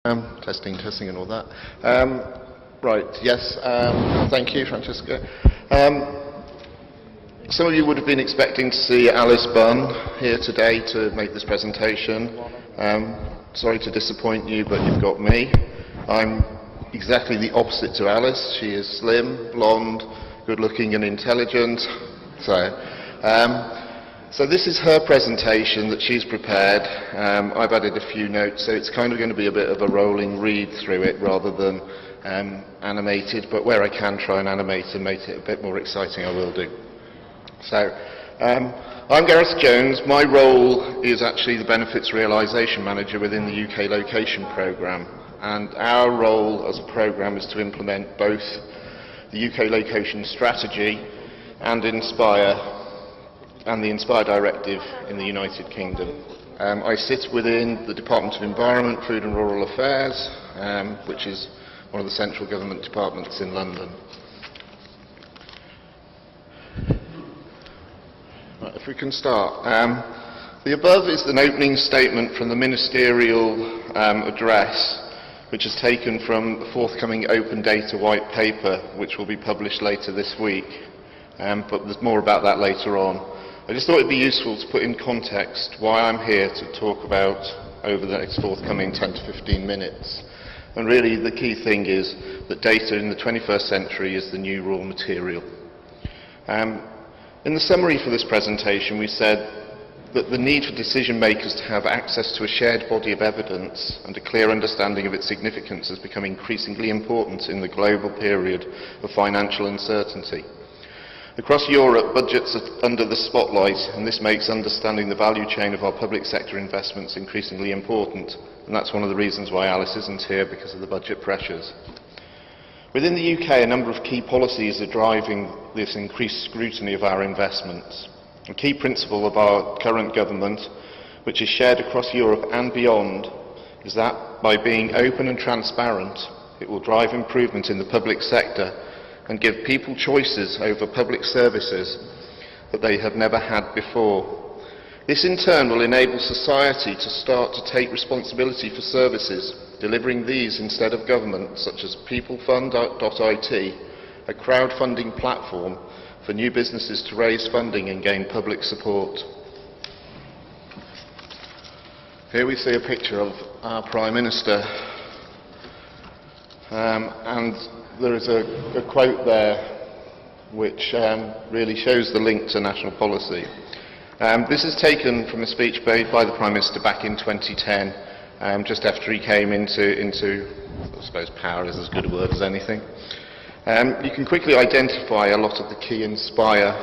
Testing and all that. Right, yes, thank you, Francesca. Some of you would have been expecting to see Alice Bunn here today to make this presentation. Sorry to disappoint you, but you've got me. I'm exactly the opposite to Alice. She is slim, blonde, good-looking and intelligent. So this is her presentation that she's prepared. I've added a few notes, so it's kind of going to be a bit of a rolling read through it rather than animated, but where I can try and animate and make it a bit more exciting, I will do. So, I'm Gareth Jones. My role is actually the Benefits Realisation Manager within the UK Location Programme, and our role as a programme is to implement both the UK Location Strategy and Inspire, and the Inspire Directive in the United Kingdom. I sit within the Department of Environment, Food and Rural Affairs, which is one of the central government departments in London. Right, if we can start. The above is an opening statement from the ministerial address, which is taken from the forthcoming Open Data White Paper, which will be published later this week. But there's more about that later on. I just thought it would be useful to put in context why I'm here to talk about over the next forthcoming 10 to 15 minutes. And really the key thing is that data in the 21st century is the new raw material. In the summary for this presentation, we said that the need for decision makers to have access to a shared body of evidence and a clear understanding of its significance has become increasingly important in the global period of financial uncertainty. Across Europe, budgets are under the spotlight, and this makes understanding the value chain of our public sector investments increasingly important, and that's one of the reasons why Alice isn't here, because of the budget pressures. Within the UK, a number of key policies are driving this increased scrutiny of our investments. A key principle of our current government, which is shared across Europe and beyond, is that by being open and transparent, it will drive improvement in the public sector and give people choices over public services that they have never had before. This in turn will enable society to start to take responsibility for services, delivering these instead of government, such as peoplefund.it, a crowdfunding platform for new businesses to raise funding and gain public support. Here we see a picture of our Prime Minister, and there is a quote there which really shows the link to national policy. This is taken from a speech made by the Prime Minister back in 2010, just after he came into I suppose power is as good a word as anything. You can quickly identify a lot of the key Inspire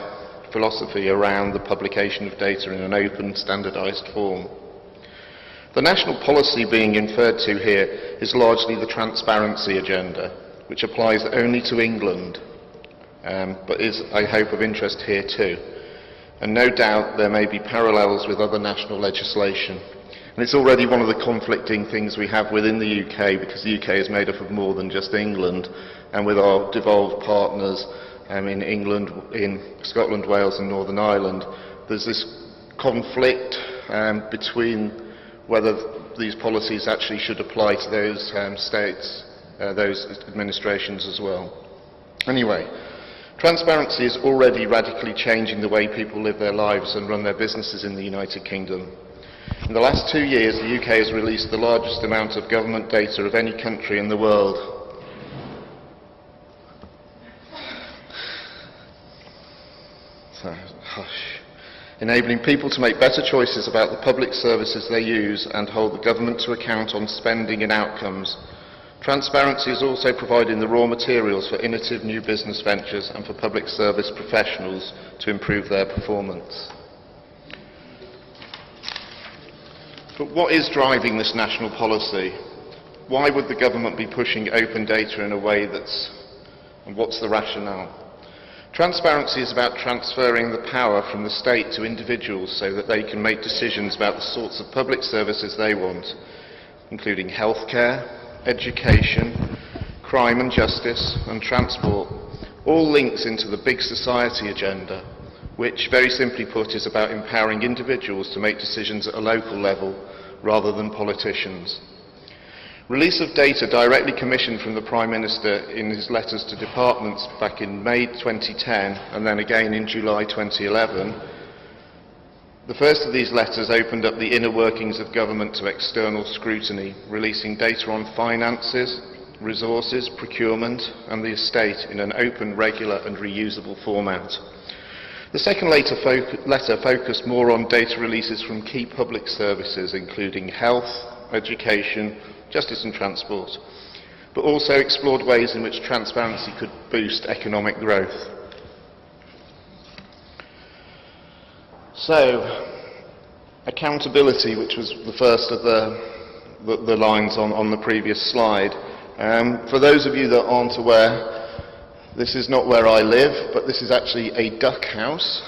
philosophy around the publication of data in an open, standardised form. The national policy being inferred to here is largely the transparency agenda, which applies only to England, but is, I hope, of interest here too. And no doubt there may be parallels with other national legislation. And it's already one of the conflicting things we have within the UK, because the UK is made up of more than just England, and with our devolved partners in England, in Scotland, Wales and Northern Ireland, there's this conflict between whether these policies actually should apply to those states, those administrations as well. Anyway, transparency is already radically changing the way people live their lives and run their businesses in the United Kingdom. In the last 2 years, the UK has released the largest amount of government data of any country in the world. Enabling people to make better choices about the public services they use and hold the government to account on spending and outcomes. Transparency is also providing the raw materials for innovative new business ventures and for public service professionals to improve their performance. But what is driving this national policy? Why would the government be pushing open data in a way and what's the rationale? Transparency is about transferring the power from the state to individuals so that they can make decisions about the sorts of public services they want, including healthcare, education, crime and justice, and transport, all links into the big society agenda, which, very simply put, is about empowering individuals to make decisions at a local level rather than politicians. Release of data directly commissioned from the Prime Minister in his letters to departments back in May 2010 and then again in July 2011. The first of these letters opened up the inner workings of government to external scrutiny, releasing data on finances, resources, procurement and the estate in an open, regular and reusable format. The second letter focused more on data releases from key public services including health, education, justice and transport, but also explored ways in which transparency could boost economic growth. So, accountability, which was the first of the lines on the previous slide. For those of you that aren't aware, this is not where I live, but this is actually a duck house.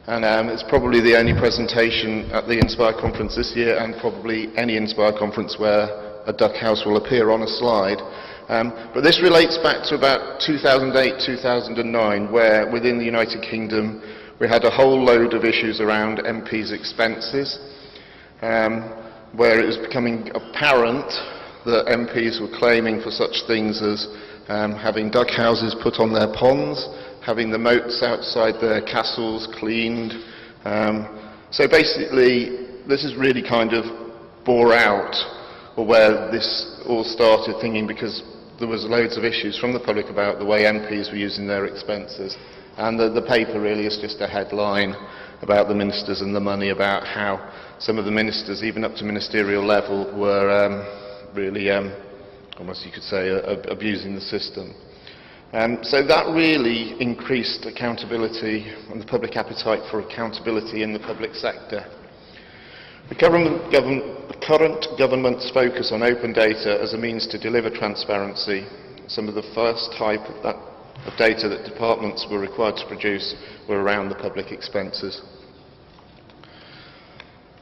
And it's probably the only presentation at the Inspire conference this year, and probably any Inspire conference where a duck house will appear on a slide. But this relates back to about 2008-2009, where within the United Kingdom we had a whole load of issues around MPs' expenses, where it was becoming apparent that MPs were claiming for such things as having duck houses put on their ponds, having the moats outside their castles cleaned. So basically, this is really kind of bore out, or where this all started, thinking because there was loads of issues from the public about the way MPs were using their expenses. And the paper really is just a headline about the ministers and the money, about how some of the ministers, even up to ministerial level, were really, almost you could say, abusing the system. So that really increased accountability and the public appetite for accountability in the public sector. The current government's focus on open data as a means to deliver transparency, some of the first type of data that departments were required to produce were around the public expenses.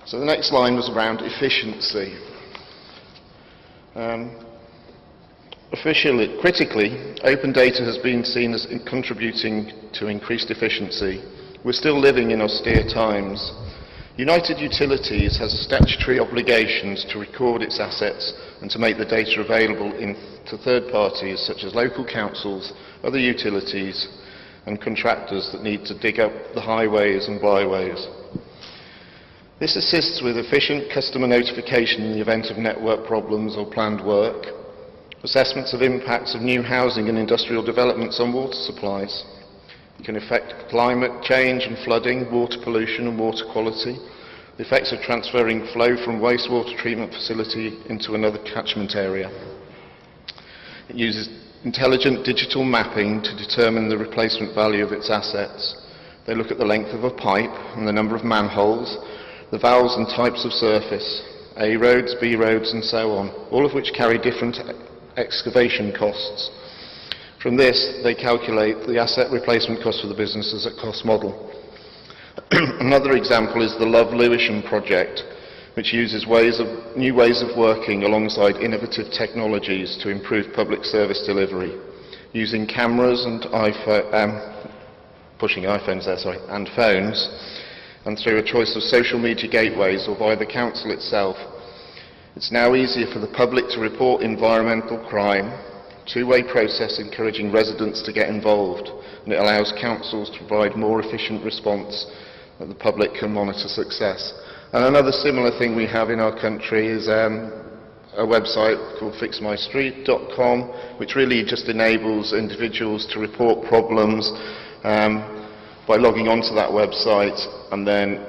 So the next line was around efficiency. Critically, open data has been seen as contributing to increased efficiency. We're still living in austere times. United Utilities has statutory obligations to record its assets and to make the data available to third parties such as local councils, other utilities and contractors that need to dig up the highways and byways. This assists with efficient customer notification in the event of network problems or planned work, assessments of impacts of new housing and industrial developments on water supplies. It can affect climate change and flooding, water pollution and water quality, the effects of transferring flow from wastewater treatment facility into another catchment area. It uses intelligent digital mapping to determine the replacement value of its assets. They look at the length of a pipe and the number of manholes, the valves and types of surface, A roads, B roads and so on, all of which carry different excavation costs. From this, they calculate the asset replacement cost for the business as a cost model. Another example is the Love Lewisham project, which uses new ways of working alongside innovative technologies to improve public service delivery, using cameras and phones, and through a choice of social media gateways or via the council itself. It's now easier for the public to report environmental crime, two-way process encouraging residents to get involved, and it allows councils to provide more efficient response that the public can monitor success. And another similar thing we have in our country is a website called fixmystreet.com, which really just enables individuals to report problems by logging onto that website, and then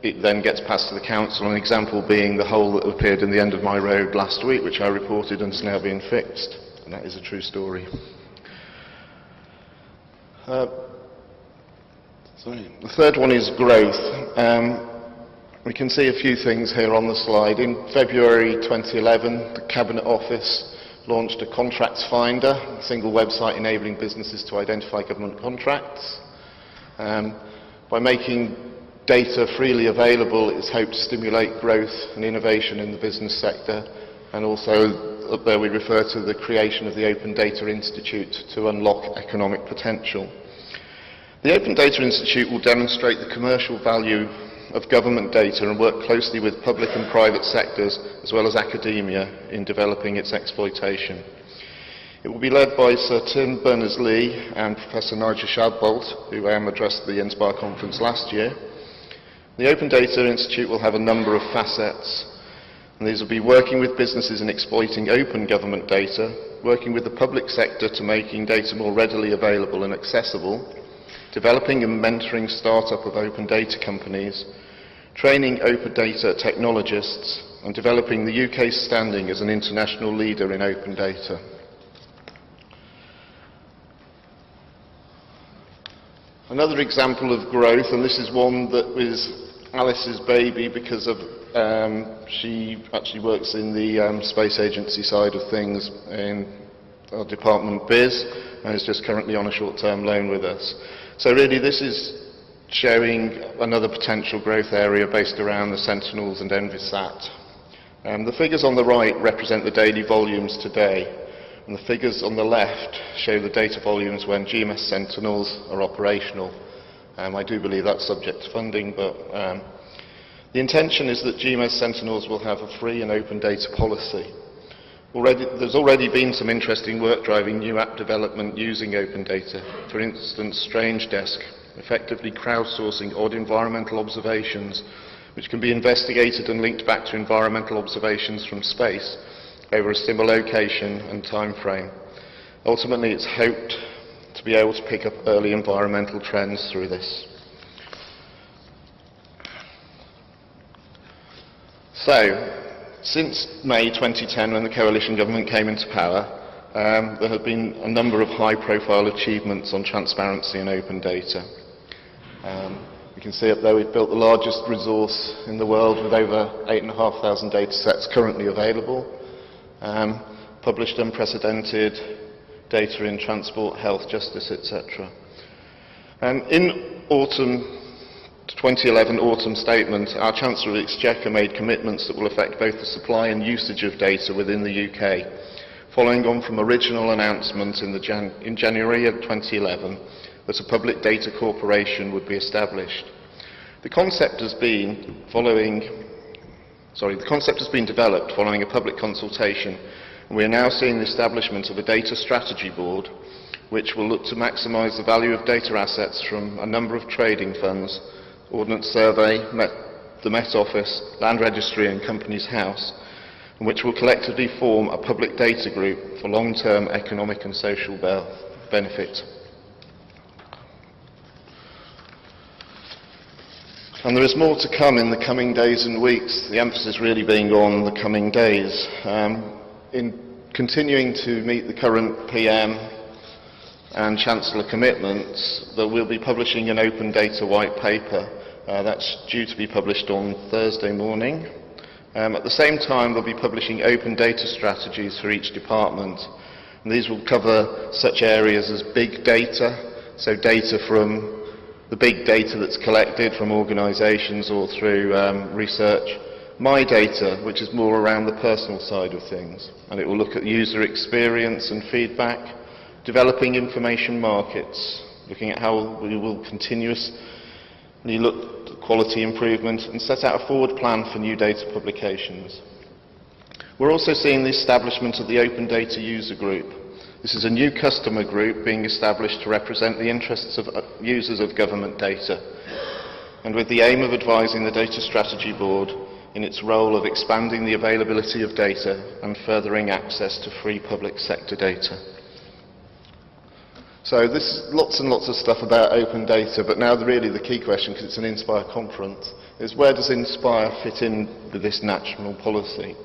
it then gets passed to the council. An example being the hole that appeared in the end of my road last week, which I reported and is now being fixed. And that is a true story. The third one is growth. We can see a few things here on the slide. In February 2011, the Cabinet Office launched a contracts finder, a single website enabling businesses to identify government contracts. By making data freely available, it is hoped to stimulate growth and innovation in the business sector, and also up there we refer to the creation of the Open Data Institute to unlock economic potential. The Open Data Institute will demonstrate the commercial value of government data and work closely with public and private sectors, as well as academia, in developing its exploitation. It will be led by Sir Tim Berners-Lee and Professor Nigel Shadbolt, who addressed the Inspire conference last year. The Open Data Institute will have a number of facets, and these will be working with businesses in exploiting open government data, working with the public sector to making data more readily available and accessible, developing and mentoring startup of open data companies, training open data technologists, and developing the UK's standing as an international leader in open data. Another example of growth, and this is one that was Alice's baby because of she actually works in the space agency side of things in our department BIS, and is just currently on a short-term loan with us. So really this is showing another potential growth area based around the Sentinels and Envisat. The figures on the right represent the daily volumes today, and the figures on the left show the data volumes when GMS Sentinels are operational. I do believe that's subject to funding, but the intention is that GMS Sentinels will have a free and open data policy. There's already been some interesting work driving new app development using open data. For instance, Strange Desk, effectively crowdsourcing odd environmental observations, which can be investigated and linked back to environmental observations from space over a similar location and time frame. Ultimately, it's hoped to be able to pick up early environmental trends through this. So, since May 2010, when the coalition government came into power, there have been a number of high-profile achievements on transparency and open data. You can see up there we've built the largest resource in the world with over 8,500 data sets currently available. Published unprecedented data in transport, health, justice, etc. In autumn 2011 autumn statement, our Chancellor of the Exchequer made commitments that will affect both the supply and usage of data within the UK, following on from original announcement in January of 2011 that a public data corporation would be established. The concept has been developed following a public consultation, and we are now seeing the establishment of a data strategy board which will look to maximise the value of data assets from a number of trading funds, Ordnance Survey, the Met Office, Land Registry and Companies House, and which will collectively form a public data group for long-term economic and social benefit. And there is more to come in the coming days and weeks, the emphasis really being on the coming days. In continuing to meet the current PM and Chancellor commitments, that we'll be publishing an open data white paper. That's due to be published on Thursday morning. At the same time, we'll be publishing open data strategies for each department. And these will cover such areas as big data, so data from the big data that's collected from organisations or through research. My data, which is more around the personal side of things, and it will look at user experience and feedback, developing information markets, looking at how we will continuously look at quality improvement and set out a forward plan for new data publications. We're also seeing the establishment of the Open Data User Group. This is a new customer group being established to represent the interests of users of government data, and with the aim of advising the Data Strategy Board in its role of expanding the availability of data and furthering access to free public sector data. So this is lots and lots of stuff about open data, but now really the key question, because it's an Inspire conference, is where does Inspire fit in with this national policy?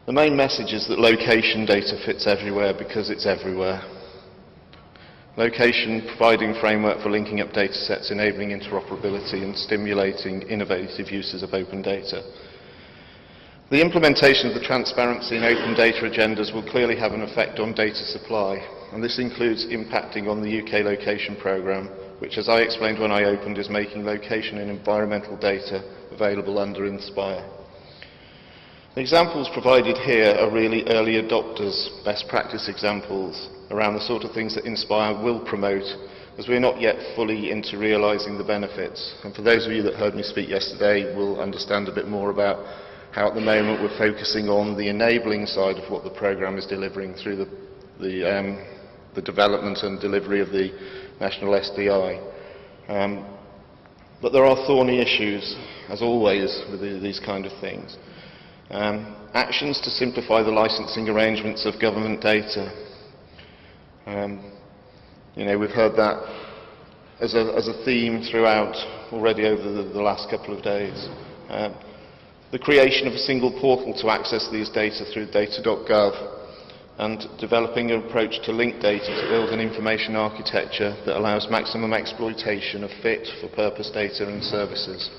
The main message is that location data fits everywhere because it's everywhere. Location providing framework for linking up data sets, enabling interoperability and stimulating innovative uses of open data. The implementation of the transparency and open data agendas will clearly have an effect on data supply, and this includes impacting on the UK location programme, which, as I explained when I opened, is making location and environmental data available under Inspire. The examples provided here are really early adopters, best practice examples around the sort of things that Inspire will promote as we're not yet fully into realising the benefits. And for those of you that heard me speak yesterday will understand a bit more about how at the moment we're focusing on the enabling side of what the programme is delivering through the development and delivery of the national SDI. But there are thorny issues, as always, with these kind of things. Actions to simplify the licensing arrangements of government data. We've heard that as a theme throughout already over the last couple of days. The creation of a single portal to access these data through data.gov, and developing an approach to link data to build an information architecture that allows maximum exploitation of fit-for-purpose data and services.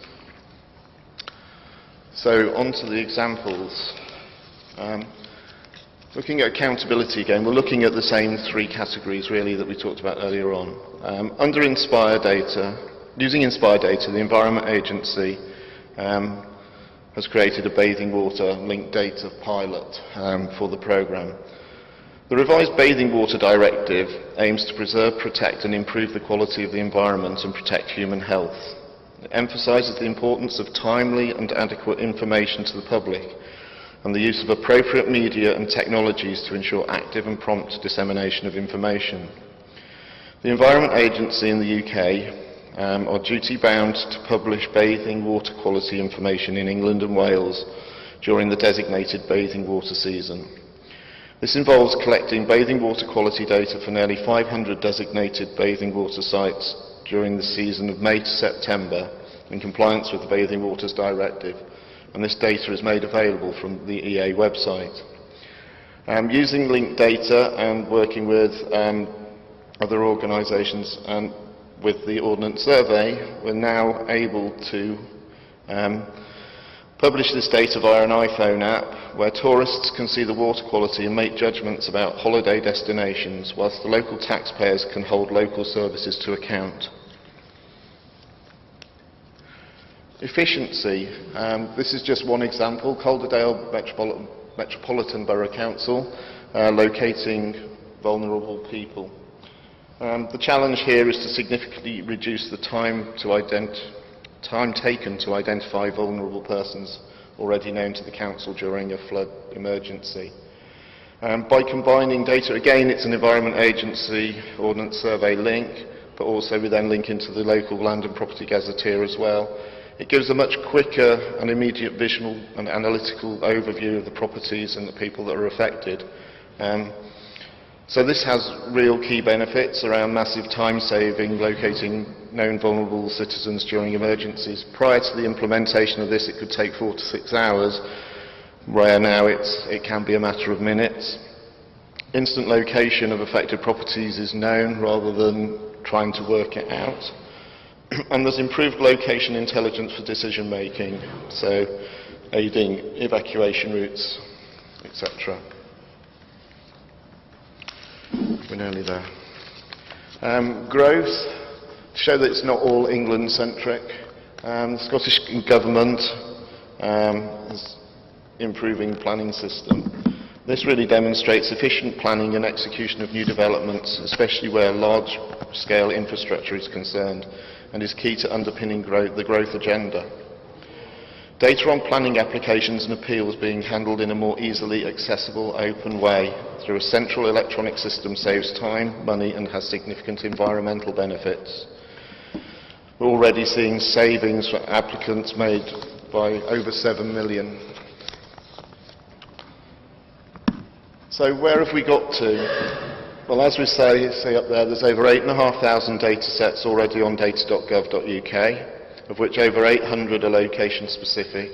So, on to the examples. Looking at accountability again, we're looking at the same three categories really that we talked about earlier on. Under Inspire data, using Inspire data, the Environment Agency has created a bathing water linked data pilot for the programme. The revised Bathing Water Directive aims to preserve, protect and improve the quality of the environment and protect human health. It emphasises the importance of timely and adequate information to the public and the use of appropriate media and technologies to ensure active and prompt dissemination of information. The Environment Agency in the UK are duty-bound to publish bathing water quality information in England and Wales during the designated bathing water season. This involves collecting bathing water quality data for nearly 500 designated bathing water sites during the season of May to September in compliance with the Bathing Waters Directive, and this data is made available from the EA website. Using linked data and working with other organisations and with the Ordnance Survey, we're now able to publish this data via an iPhone app where tourists can see the water quality and make judgments about holiday destinations, whilst the local taxpayers can hold local services to account. Efficiency. This is just one example. Calderdale Metropolitan Borough Council locating vulnerable people. The challenge here is to significantly reduce the time taken to identify vulnerable persons already known to the Council during a flood emergency. By combining data, again it's an Environment Agency Ordnance Survey link, but also we then link into the local Land and Property Gazetteer as well. It gives a much quicker and immediate visual and analytical overview of the properties and the people that are affected. So this has real key benefits around massive time saving, locating known vulnerable citizens during emergencies. Prior to the implementation of this, it could take 4 to 6 hours, where now it can be a matter of minutes. Instant location of affected properties is known rather than trying to work it out. And there's improved location intelligence for decision making, so aiding evacuation routes, etc. We're nearly there. Growth, to show that it's not all England-centric. The Scottish Government is improving the planning system. This really demonstrates efficient planning and execution of new developments, especially where large-scale infrastructure is concerned, and is key to underpinning the growth agenda. Data on planning applications and appeals being handled in a more easily accessible, open way through a central electronic system saves time, money and has significant environmental benefits. We're already seeing savings for applicants made by over 7 million. So where have we got to? Well, as we say up there, there's over 8,500 data sets already on data.gov.uk, of which over 800 are location specific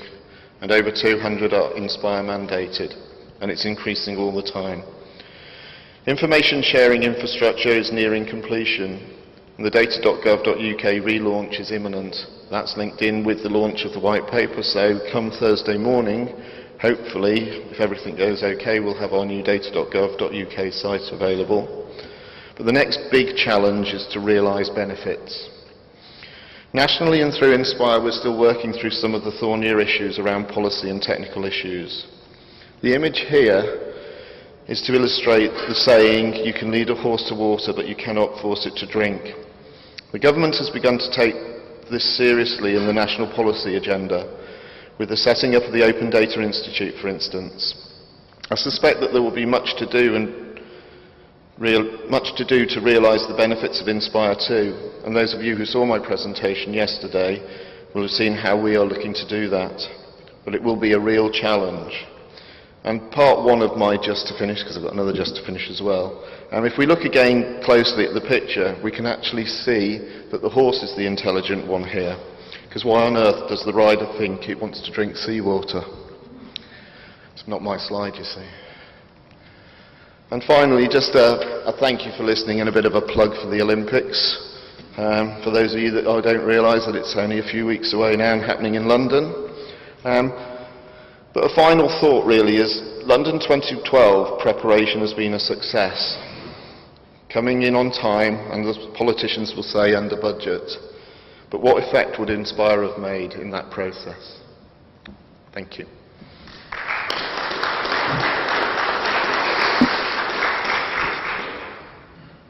and over 200 are Inspire mandated, and it's increasing all the time. Information sharing infrastructure is nearing completion, and the data.gov.uk relaunch is imminent. That's linked in with the launch of the white paper, so come Thursday morning, hopefully, if everything goes okay, we'll have our new data.gov.uk site available. But the next big challenge is to realise benefits. Nationally and through Inspire, we're still working through some of the thornier issues around policy and technical issues. The image here is to illustrate the saying, you can lead a horse to water, but you cannot force it to drink. The government has begun to take this seriously in the national policy agenda, with the setting up of the Open Data Institute, for instance. I suspect that there will be much to do to realise the benefits of Inspire 2, and those of you who saw my presentation yesterday will have seen how we are looking to do that. But it will be a real challenge. And part one of my just to finish, because I've got another just to finish as well, if we look again closely at the picture, we can actually see that the horse is the intelligent one here. Because why on earth does the rider think it wants to drink seawater? It's not my slide, you see. And finally, just a thank you for listening and a bit of a plug for the Olympics. For those of you that don't realise that it's only a few weeks away now and happening in London. But a final thought really is London 2012 preparation has been a success. Coming in on time, and the politicians will say under budget. But what effect would Inspire have made in that process? Thank you.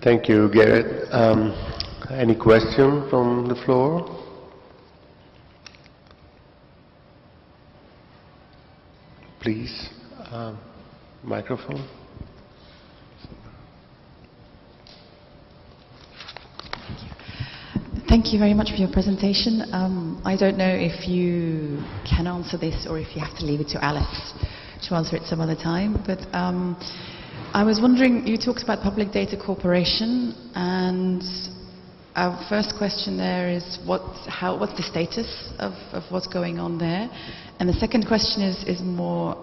Thank you, Garrett. Any question from the floor? Please, microphone. Thank you very much for your presentation. I don't know if you can answer this or if you have to leave it to Alice to answer it some other time, but I was wondering, you talked about public data corporation, and our first question there is what's the status of what's going on there? And the second question is more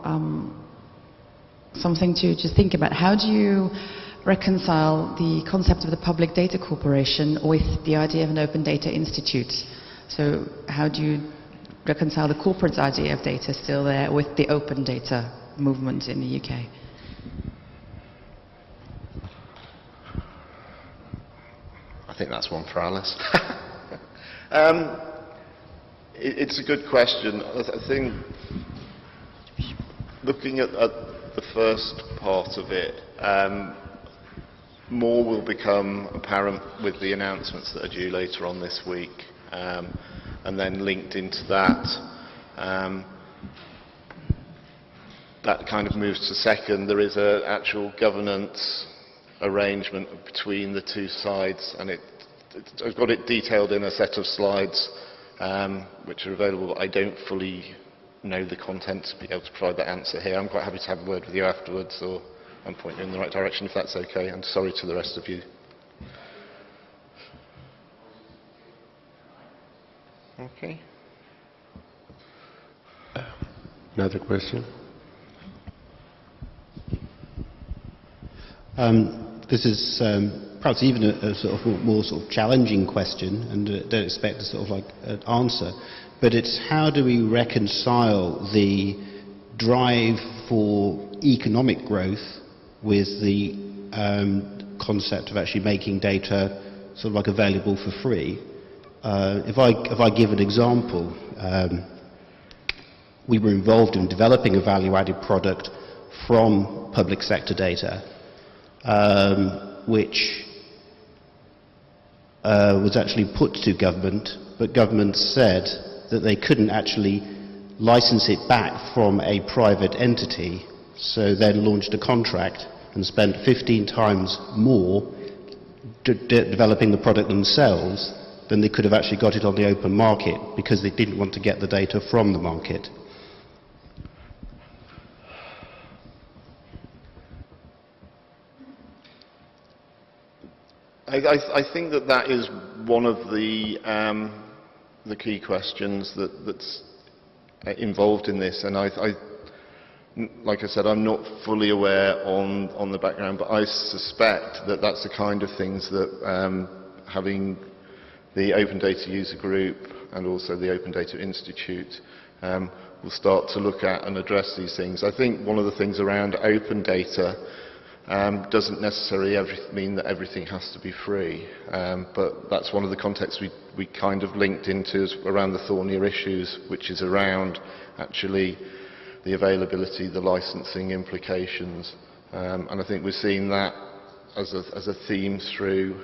something to just think about. How do you reconcile the concept of the public data corporation with the idea of an open data institute? So how do you reconcile the corporate idea of data still there with the open data movement in the UK? I think that's one for Alice. It's a good question. I think looking at the first part of it, more will become apparent with the announcements that are due later on this week, and then linked into that, that kind of moves to second. There is an actual governance arrangement between the two sides, and I've got it detailed in a set of slides which are available, but I don't fully know the content to be able to provide that answer here. I'm quite happy to have a word with you afterwards, or and point you in the right direction if that's okay, and sorry to the rest of you. Okay. Another question? This is perhaps even a sort of more sort of challenging question, and don't expect a sort of like an answer. But it's how do we reconcile the drive for economic growth with the concept of actually making data sort of like available for free? If I give an example, we were involved in developing a value-added product from public sector data, which was actually put to government, but government said that they couldn't actually license it back from a private entity, so then launched a contract and spent 15 times more developing the product themselves than they could have actually got it on the open market, because they didn't want to get the data from the market. I think that is one of the key questions that's involved in this, and like I said, I'm not fully aware on the background, but I suspect that that's the kind of things that having the Open Data User Group and also the Open Data Institute will start to look at and address these things. I think one of the things around open data doesn't necessarily mean that everything has to be free, but that's one of the contexts we kind of linked into around the thornier issues, which is around actually the availability, the licensing implications, and I think we're seeing that as a theme through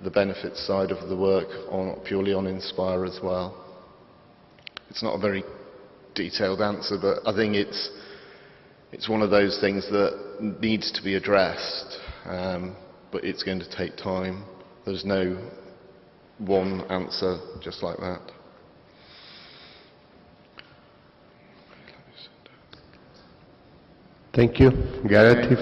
the benefits side of the work purely on Inspire as well. It's not a very detailed answer, but I think it's one of those things that needs to be addressed, but it's going to take time. There's no one answer just like that. Thank you. Gareth, if